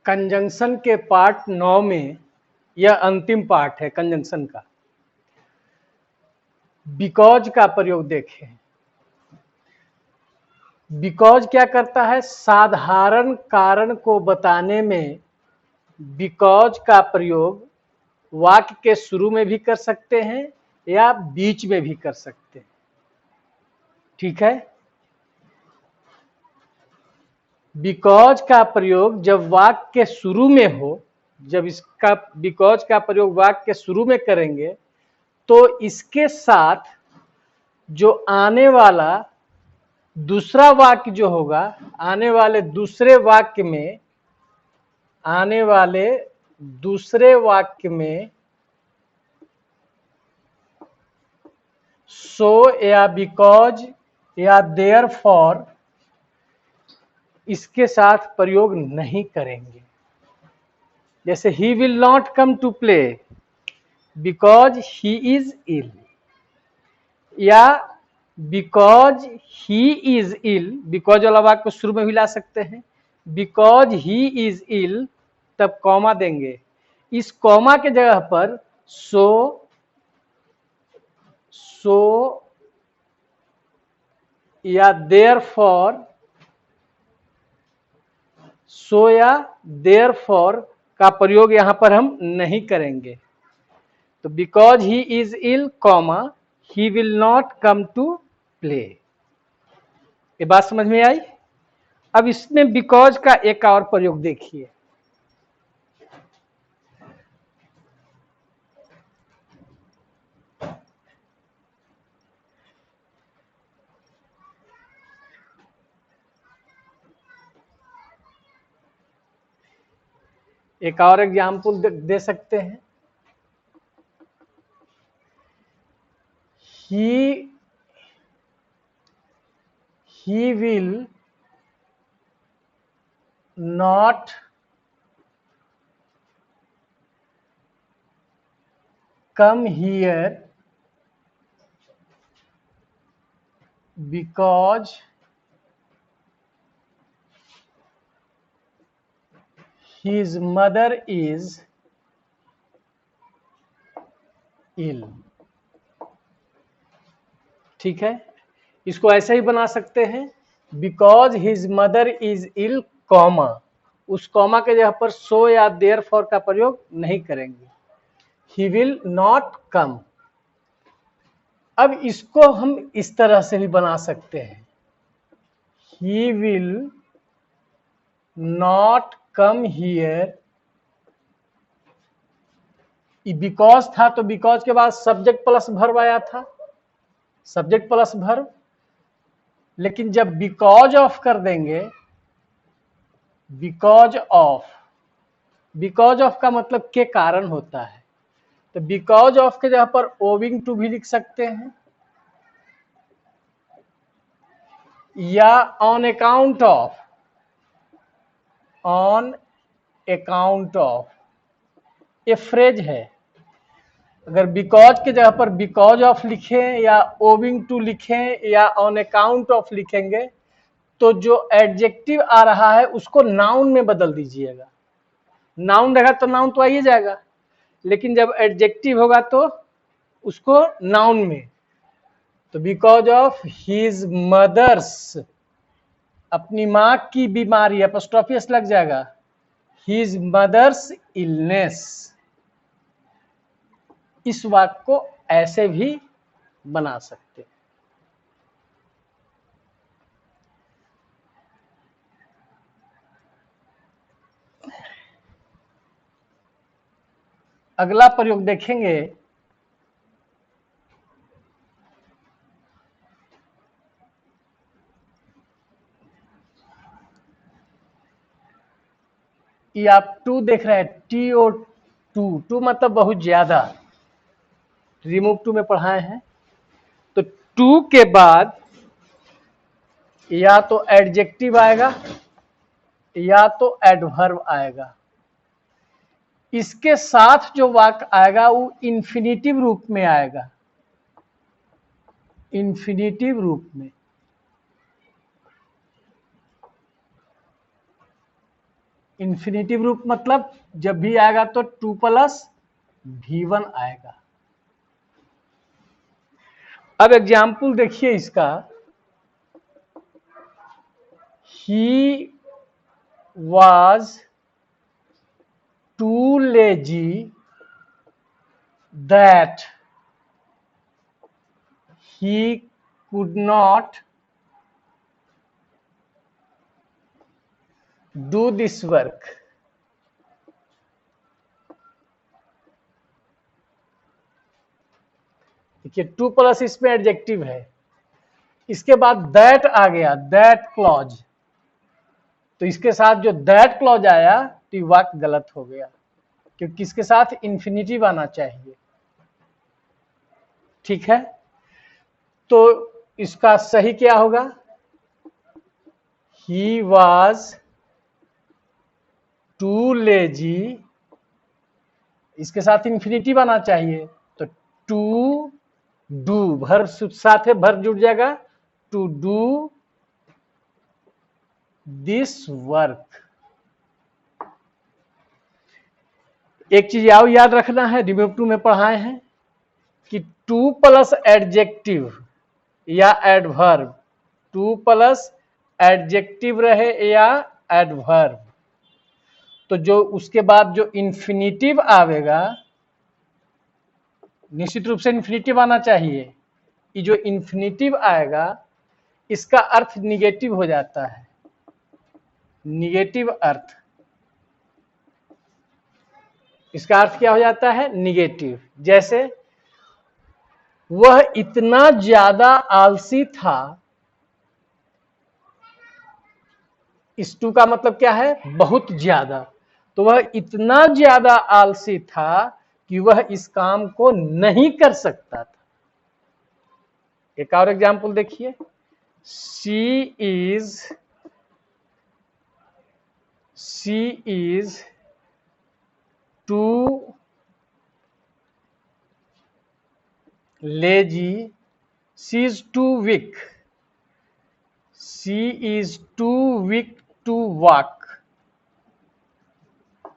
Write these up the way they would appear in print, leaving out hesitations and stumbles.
Conjunction के part 9 में यह अंतिम पार्ट है कंजंक्शन का। बिकॉज का प्रयोग देखें। बिकॉज क्या करता है? साधारण कारण को बताने में बिकॉज का प्रयोग वाक्य के शुरू में भी कर सकते हैं या बीच में भी कर सकते हैं। ठीक है। बिकॉज का प्रयोग जब वाक्य के शुरू में हो, जब इसका बिकॉज का प्रयोग वाक्य के शुरू में करेंगे तो इसके साथ जो आने वाला दूसरा वाक्य जो होगा, आने वाले दूसरे वाक्य में सो या बिकॉज या देयरफॉर इसके साथ प्रयोग नहीं करेंगे। जैसे he will not come to play because he is ill, या because he is ill, because वाला वाक्य को शुरू में भी ला सकते हैं। बिकॉज ही इज इल, तब कॉमा देंगे। इस कॉमा के जगह पर सो या देयरफॉर, सो या देयरफॉर का प्रयोग यहां पर हम नहीं करेंगे। तो because he is ill comma he will not come to play. ये बात समझ में आई? अब इसमें बिकॉज का एक और प्रयोग देखिए। एक और एग्जाम्पल दे सकते हैं। he will not come here because his mother is ill। ठीक है। इसको ऐसे ही बना सकते हैं, because his mother is ill comma, उस कॉमा के जगह पर सो या देयरफॉर का प्रयोग नहीं करेंगे। ही विल नॉट कम। अब इसको हम इस तरह से भी बना सकते हैं, ही will not come here. Because था तो बिकॉज के बाद सब्जेक्ट प्लस वर्ब आया था, सब्जेक्ट प्लस वर्ब। लेकिन जब बिकॉज ऑफ कर देंगे, बिकॉज ऑफ का मतलब के कारण होता है, तो बिकॉज ऑफ के जगह पर ओविंग टू भी लिख सकते हैं, या ऑन अकाउंट ऑफ ये फ्रेज है। अगर बिकॉज के जगह पर बिकॉज ऑफ लिखें या ओविंग टू लिखें या ऑन अकाउंट ऑफ लिखेंगे तो जो एडजेक्टिव आ रहा है उसको नाउन में बदल दीजिएगा। नाउन रहेगा तो नाउन तो आ ही जाएगा, लेकिन जब एडजेक्टिव होगा तो उसको नाउन में। तो बिकॉज ऑफ हिज मदर्स, अपनी मां की बीमारी, अपॉस्ट्रोफी एस लग जाएगा, हिज मदर्स इलनेस। इस वाक्य को ऐसे भी बना सकते हैं। अगला प्रयोग देखेंगे, ये आप टू देख रहे हैं, TO टू मतलब बहुत ज्यादा, रिमूव टू में पढ़ाए हैं। तो टू के बाद या तो एडजेक्टिव आएगा या तो एडवर्ब आएगा। इसके साथ जो वाक्य आएगा वो इंफिनिटिव रूप में आएगा, इंफिनिटिव रूप में। इन्फिनिटिव रूप मतलब जब भी आएगा तो 2 प्लस V1 आएगा। अब एग्जाम्पल देखिए इसका, ही was too lazy that he could not do this work। देखिए 2 प्लस इसमें एडजेक्टिव है, इसके बाद दैट आ गया, दैट क्लॉज, तो इसके साथ जो दैट क्लॉज आया तो ये वाक्य गलत हो गया, क्योंकि इसके साथ इंफिनिटिव आना चाहिए। ठीक है, तो इसका सही क्या होगा, ही वॉज टू लेजी, इसके साथ इंफिनिटिव आना चाहिए, तो टू डू, भर साथ है, भर जुड़ जाएगा, टू डू दिस वर्क। एक चीज आओ याद रखना है, रिमेव 2 में पढ़ाए हैं कि 2 प्लस एडजेक्टिव या एडवर्ब, 2 प्लस एडजेक्टिव रहे या एडवर्ब, तो जो उसके बाद जो इंफिनिटिव आवेगा, निश्चित रूप से इंफिनिटिव आना चाहिए, ये जो इंफिनिटिव आएगा इसका अर्थ निगेटिव हो जाता है, निगेटिव अर्थ, इसका अर्थ क्या हो जाता है, निगेटिव। जैसे वह इतना ज्यादा आलसी था, इस 2 का मतलब क्या है, बहुत ज्यादा, तो वह इतना ज्यादा आलसी था कि वह इस काम को नहीं कर सकता था। एक और एग्जाम्पल देखिए, she is too lazy, she is too weak, she is too weak to walk.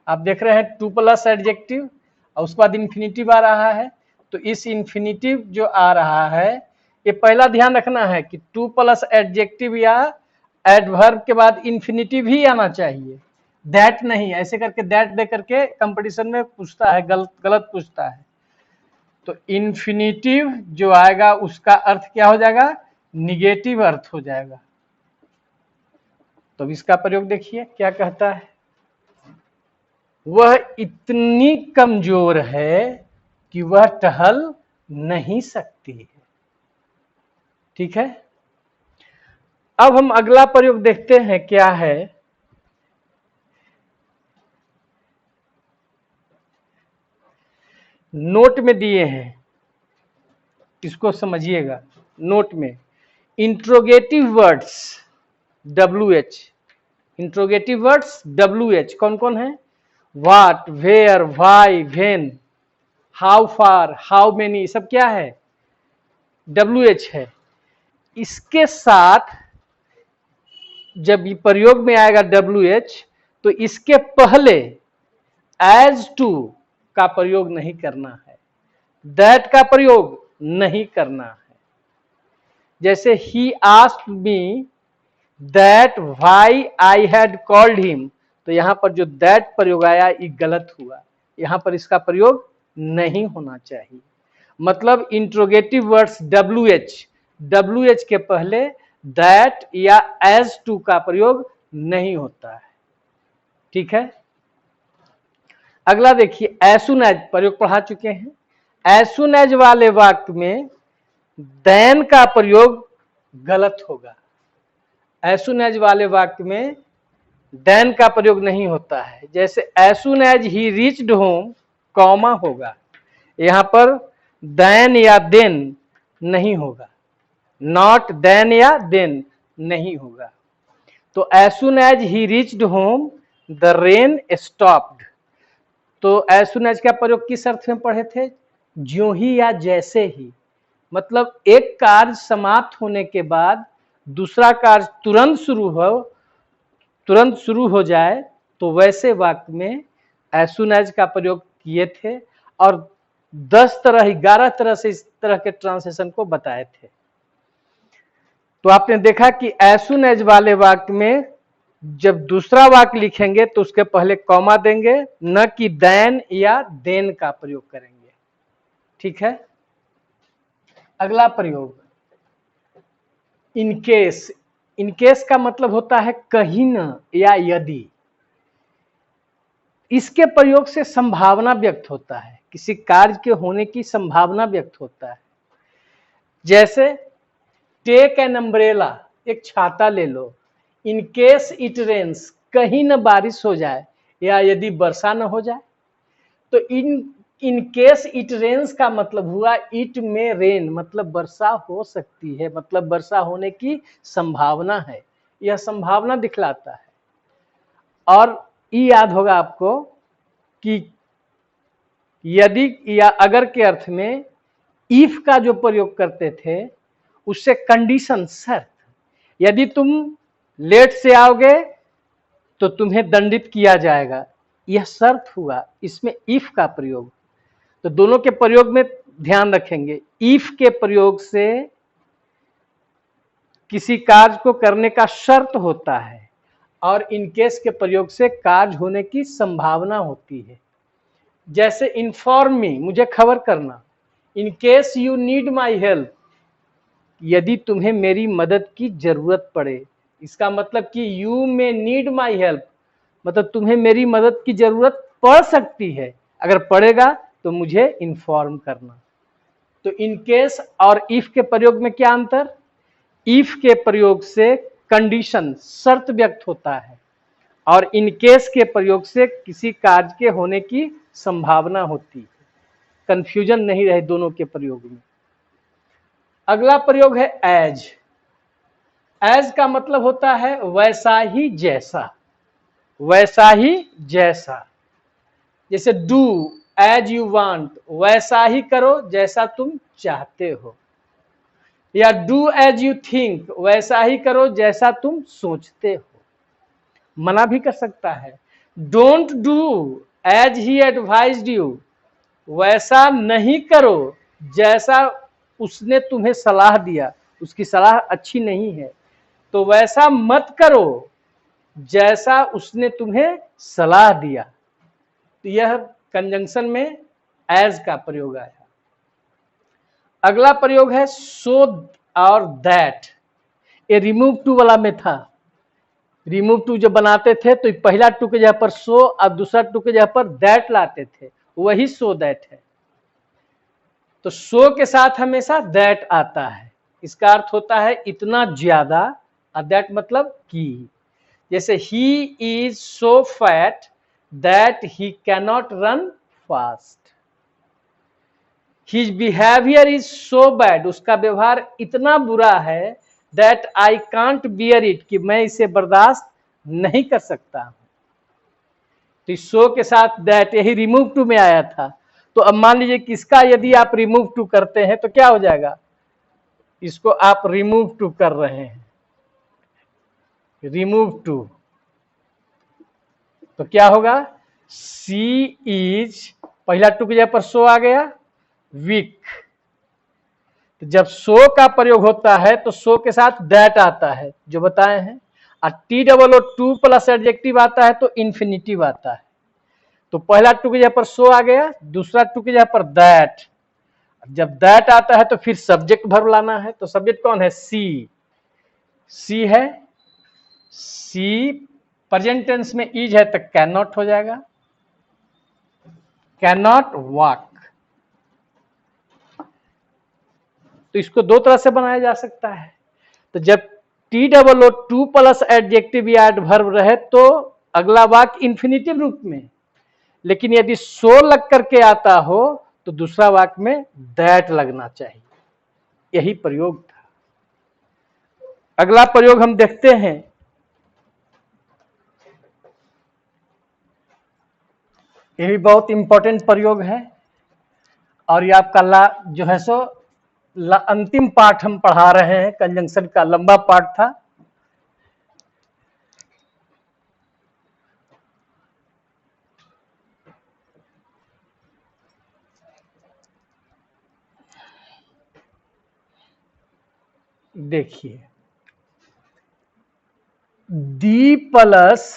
आप देख रहे हैं 2 प्लस एडजेक्टिव और उसके बाद इंफिनिटिव आ रहा है, तो इस इंफिनिटिव जो आ रहा है, ये पहला ध्यान रखना है कि 2 प्लस एडजेक्टिव या एडवर्ब के बाद इंफिनिटिव ही आना चाहिए, दैट नहीं। ऐसे करके दैट दे करके कंपटीशन में पूछता है, गलत पूछता है। तो इंफिनिटिव जो आएगा उसका अर्थ क्या हो जाएगा, निगेटिव अर्थ हो जाएगा। तो इसका प्रयोग देखिए क्या कहता है, वह इतनी कमजोर है कि वह टहल नहीं सकती है। ठीक है, अब हम अगला प्रयोग देखते हैं क्या है, नोट में दिए हैं, इसको समझिएगा। नोट में interrogative words WH, interrogative words WH कौन कौन है, what, where, why, when, how far, how many, सब क्या है, WH है। इसके साथ जब ये प्रयोग में आएगा WH, तो इसके पहले एज टू का प्रयोग नहीं करना है, दैट का प्रयोग नहीं करना है। जैसे he asked me that why I had called him, तो यहां पर जो दैट प्रयोग आया ये गलत हुआ, यहां पर इसका प्रयोग नहीं होना चाहिए। मतलब इंट्रोगेटिव वर्ड्स WH के पहले दैट या एज टू का प्रयोग नहीं होता है। ठीक है, अगला देखिए, एज सून एज प्रयोग पढ़ा चुके हैं। एज सून एज वाले वाक्य में देन का प्रयोग गलत होगा, एज सून एज वाले वाक्य में देन का प्रयोग नहीं होता है। जैसे as soon as he reached home, comma होगा, यहां पर देन या देन नहीं होगा, नॉट देन या देन नहीं होगा। तो as soon as he reached home the rain stopped, तो एज सून एज का प्रयोग किस अर्थ में पढ़े थे, ज्यों ही या जैसे ही, मतलब एक कार्य समाप्त होने के बाद दूसरा कार्य तुरंत शुरू हो जाए तो वैसे वाक्य में एज सून एज का प्रयोग किए थे और 11 तरह से इस तरह के ट्रांसलेशन को बताए थे। तो आपने देखा कि एज सून एज वाले वाक्य में जब दूसरा वाक्य लिखेंगे तो उसके पहले कॉमा देंगे, न कि देन या देन का प्रयोग करेंगे। ठीक है। अगला प्रयोग इनकेस। इनकेस का मतलब होता है कहीं न या यदि। इसके प्रयोग से संभावना व्यक्त होता है, किसी कार्य के होने की संभावना व्यक्त होता है। जैसे टेक एन अम्ब्रेला, एक छाता ले लो, इन केस इट रेन्स, कहीं न बारिश हो जाए या यदि वर्षा न हो जाए। तो इन केस इट रेन्स का मतलब हुआ इट में रेन, मतलब वर्षा हो सकती है, मतलब वर्षा होने की संभावना है, यह संभावना दिखलाता है। और ये याद होगा आपको कि यदि या अगर के अर्थ में इफ का जो प्रयोग करते थे उससे कंडीशन, शर्त, यदि तुम लेट से आओगे तो तुम्हें दंडित किया जाएगा, यह शर्त हुआ, इसमें इफ का प्रयोग। तो दोनों के प्रयोग में ध्यान रखेंगे, इफ के प्रयोग से किसी कार्य को करने का शर्त होता है और इनकेस के प्रयोग से कार्य होने की संभावना होती है। जैसे इन्फॉर्म मी, मुझे खबर करना, in case you need my help, यदि तुम्हें मेरी मदद की जरूरत पड़े। इसका मतलब कि you may need my help, मतलब तुम्हें मेरी मदद की जरूरत पड़ सकती है, अगर पड़ेगा तो मुझे इन्फॉर्म करना। तो इन केस और इफ के प्रयोग में क्या अंतर? इफ के प्रयोग से कंडीशन, शर्त व्यक्त होता है और इन केस के प्रयोग से किसी कार्य के होने की संभावना होती है। कंफ्यूजन नहीं रहे दोनों के प्रयोग में। अगला प्रयोग है एज। एज का मतलब होता है वैसा ही जैसा, वैसा ही जैसा। जैसे डू एज यू वांट, वैसा ही करो जैसा तुम चाहते हो। या डू एज यू थिंक, वैसा ही करो जैसा तुम सोचते हो। मना भी कर सकता है, don't do as he advised you, वैसा नहीं करो जैसा उसने तुम्हें सलाह दिया, उसकी सलाह अच्छी नहीं है, तो वैसा मत करो जैसा उसने तुम्हें सलाह दिया। तो यह कंजंक्शन में एज का प्रयोग आया। अगला प्रयोग है सो और दैट। ये रिमूव टू वाला में था। रिमूव टू जब बनाते थे तो पहला टू के जगह पर सो और दूसरा टू के जगह पर दैट लाते थे, वही सो दैट है। तो सो के साथ हमेशा दैट आता है, इसका अर्थ होता है इतना ज्यादा, और दैट मतलब कि। जैसे he is so fat that he cannot run fast. His behaviour is so bad, उसका व्यवहार इतना बुरा है, that I can't bear it, कि मैं इसे बर्दाश्त नहीं कर सकता हूं। तो सो के साथ दैट, यही रिमूव टू में आया था। तो अब मान लीजिए किसका यदि आप रिमूव टू करते हैं तो क्या हो जाएगा? इसको आप रिमूव टू कर रहे हैं, रिमूव टू, तो क्या होगा? सी इज, पहला टू की जगह पर सो आ गया, वीक। तो जब सो का प्रयोग होता है तो सो के साथ दैट आता है जो बताए हैं, और T double O too plus adjective आता है तो इन्फिनिटिव आता है। तो पहला टू की जगह पर सो आ गया, दूसरा टू की जगह पर दैट। जब दैट आता है तो फिर सब्जेक्ट वर्ब लाना है। तो सब्जेक्ट कौन है? सी। सी है, सी प्रेजेंट टेंस में इज है तो कैन नॉट हो जाएगा, कैन नॉट वॉक। तो इसको दो तरह से बनाया जा सकता है। तो जब T double O too plus adjective या एडवर्ब रहे तो अगला वाक्य इन्फिनिटिव रूप में, लेकिन यदि सो लग करके आता हो तो दूसरा वाक्य में दैट लगना चाहिए। यही प्रयोग था। अगला प्रयोग हम देखते हैं, ये भी बहुत इंपॉर्टेंट प्रयोग है और ये आपका जो है सो अंतिम पाठ हम पढ़ा रहे हैं। कंजंक्शन का लंबा पाठ था। देखिए, D plus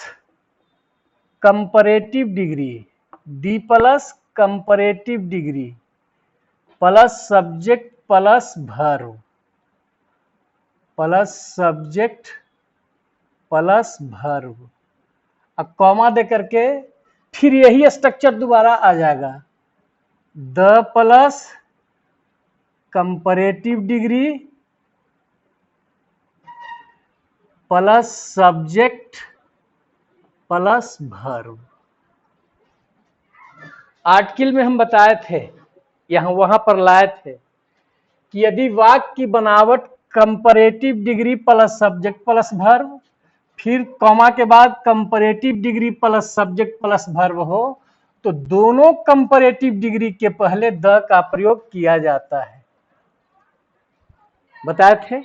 comparative degree, D plus comparative degree plus subject plus verb plus subject plus verb, अब कॉमा दे करके फिर यही स्ट्रक्चर दोबारा आ जाएगा, the plus comparative degree plus subject plus verb. Article में हम बताए थे, यहां वहां पर लाए थे कि यदि वाक्य की बनावट comparative degree plus subject plus verb, फिर कॉमा के बाद comparative degree plus subject plus verb हो, तो दोनों कंपैरेटिव डिग्री के पहले द का प्रयोग किया जाता है, बताए थे।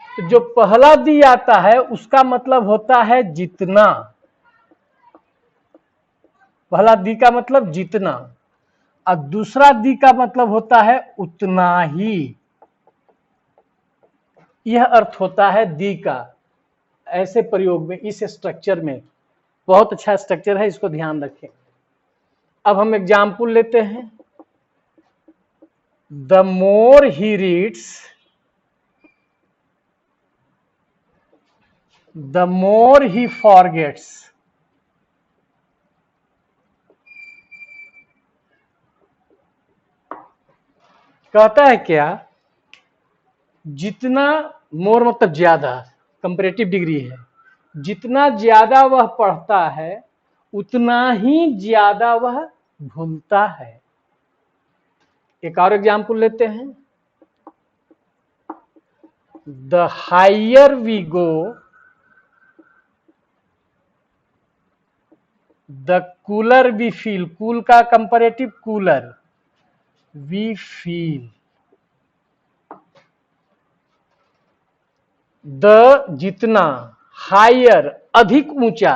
तो जो पहला दी आता है उसका मतलब होता है जितना, पहला दी का मतलब जितना, और दूसरा दी का मतलब होता है उतना ही। यह अर्थ होता है दी का ऐसे प्रयोग में, इस स्ट्रक्चर में। बहुत अच्छा स्ट्रक्चर है, इसको ध्यान रखें। अब हम एग्जाम्पल लेते हैं। The more he reads, the more he forgets. कहता है क्या, जितना, मोर मतलब ज्यादा, कंपैरेटिव डिग्री है, जितना ज्यादा वह पढ़ता है उतना ही ज्यादा वह भूलता है। एक और एग्जाम्पल लेते हैं। The higher we go, the cooler we feel, cool का comparative cooler, we feel. The जितना, हायर अधिक ऊंचा,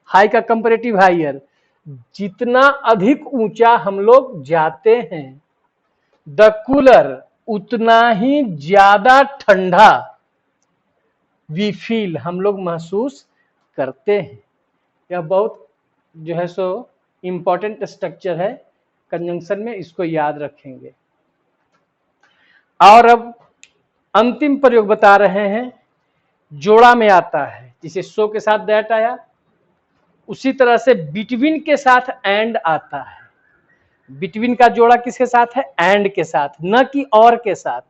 हाई का कंपैरेटिव हायर, जितना अधिक ऊंचा हम लोग जाते हैं। द कूलर उतना ही ज्यादा ठंडा, वी फील हम लोग महसूस करते हैं। यह बहुत जो है सो इंपॉर्टेंट स्ट्रक्चर है कंजंक्शन में, इसको याद रखेंगे। और अब अंतिम प्रयोग बता रहे हैं, जोड़ा में आता है, जिसे सो के साथ दैट आया, उसी तरह से बिटवीन के साथ एंड आता है। बिटवीन का जोड़ा किसके साथ है, एंड के साथ, न कि और के साथ।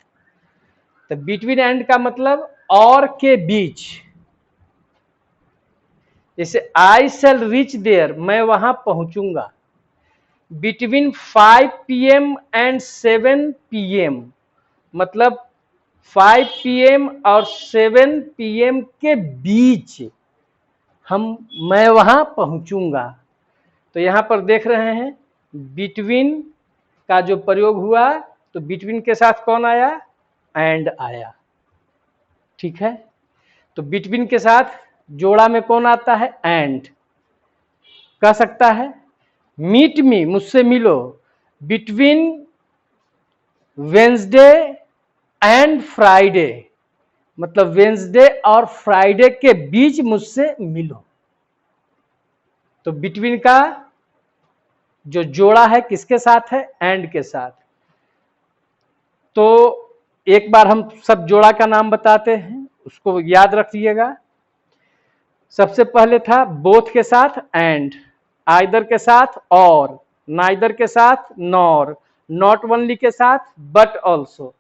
तो बिटवीन एंड का मतलब और के बीच, जैसे आई शैल रीच देयर, मैं वहां पहुंचूंगा। बिटवीन 5 PM एंड 7 PM, मतलब 5 PM और 7 PM के बीच मैं वहां पहुंचूंगा। तो यहां पर देख रहे हैं बिटवीन का जो प्रयोग हुआ, तो बिटवीन के साथ कौन आया, एंड आया, ठीक है। तो बिटवीन के साथ जोड़ा में कौन आता है, एंड। कह सकता है मीट मी, मुझसे मिलो, बिटवीन वेंसडे एंड फ्राइडे, मतलब वेंसडे और फ्राइडे के बीच मुझसे मिलो। तो बिटवीन का जो जोड़ा है किसके साथ है, एंड के साथ। तो एक बार हम सब जोड़ा का नाम बताते हैं, उसको याद रखिएगा। सबसे पहले था बोथ के साथ एंड, आइदर के साथ और, नाइदर के साथ नॉर, नॉट ओनली के साथ बट ऑल्सो,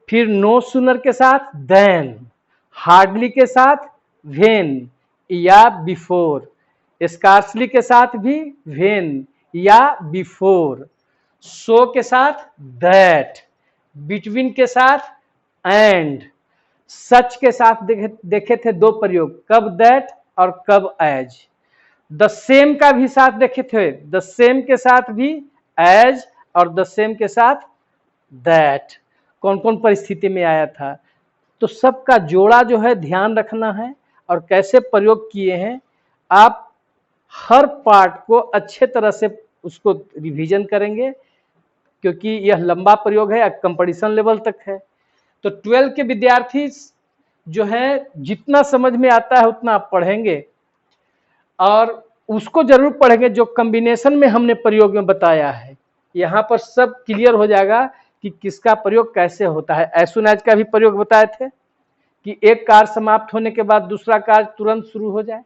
फिर नो सूनर के साथ देन, हार्डली के साथ व्हेन या बिफोर, स्कार्सली के साथ भी व्हेन या बिफोर, सो के साथ दैट, बिटवीन के साथ एंड, सच के साथ देखे थे दो प्रयोग, कब दैट और कब एज। द सेम का भी साथ देखे थे, द सेम के साथ भी एज और द सेम के साथ दैट, कौन कौन परिस्थिति में आया था। तो सबका जोड़ा जो है ध्यान रखना है, और कैसे प्रयोग किए हैं आप हर पार्ट को अच्छे तरह से उसको रिवीजन करेंगे, क्योंकि यह लंबा प्रयोग है, कंपटीशन लेवल तक है। तो 12 के विद्यार्थी जो है जितना समझ में आता है उतना आप पढ़ेंगे और उसको जरूर पढ़ेंगे जो कॉम्बिनेशन में हमने प्रयोग में बताया है। यहाँ पर सब क्लियर हो जाएगा कि किसका प्रयोग कैसे होता है। एज सुन एज का भी प्रयोग बताए थे कि एक कार्य समाप्त होने के बाद दूसरा कार्य तुरंत शुरू हो जाए।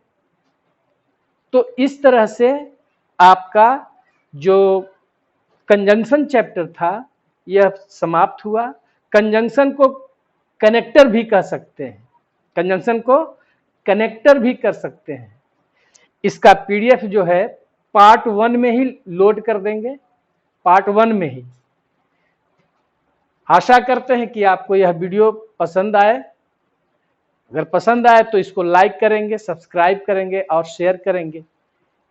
तो इस तरह से आपका जो कंजंक्शन चैप्टर था यह समाप्त हुआ। कंजंक्शन को कनेक्टर भी कह सकते हैं, कंजंक्शन को कनेक्टर भी कर सकते हैं। इसका पीडीएफ जो है पार्ट 1 में ही लोड कर देंगे, पार्ट 1 में ही। आशा करते हैं कि आपको यह वीडियो पसंद आए। अगर पसंद आए तो इसको लाइक करेंगे, सब्सक्राइब करेंगे और शेयर करेंगे,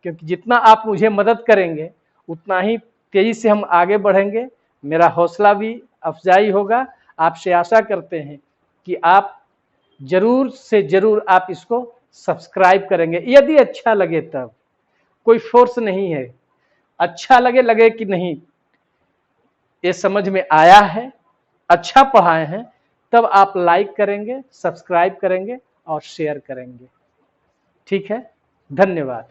क्योंकि जितना आप मुझे मदद करेंगे उतना ही तेजी से हम आगे बढ़ेंगे, मेरा हौसला भी अफजाई होगा। आपसे आशा करते हैं कि आप जरूर से जरूर आप इसको सब्सक्राइब करेंगे। यदि अच्छा लगे तब, कोई फोर्स नहीं है, अच्छा लगे कि नहीं ये समझ में आया है, अच्छा पढ़ाए हैं, तब आप लाइक करेंगे, सब्सक्राइब करेंगे और शेयर करेंगे। ठीक है, धन्यवाद।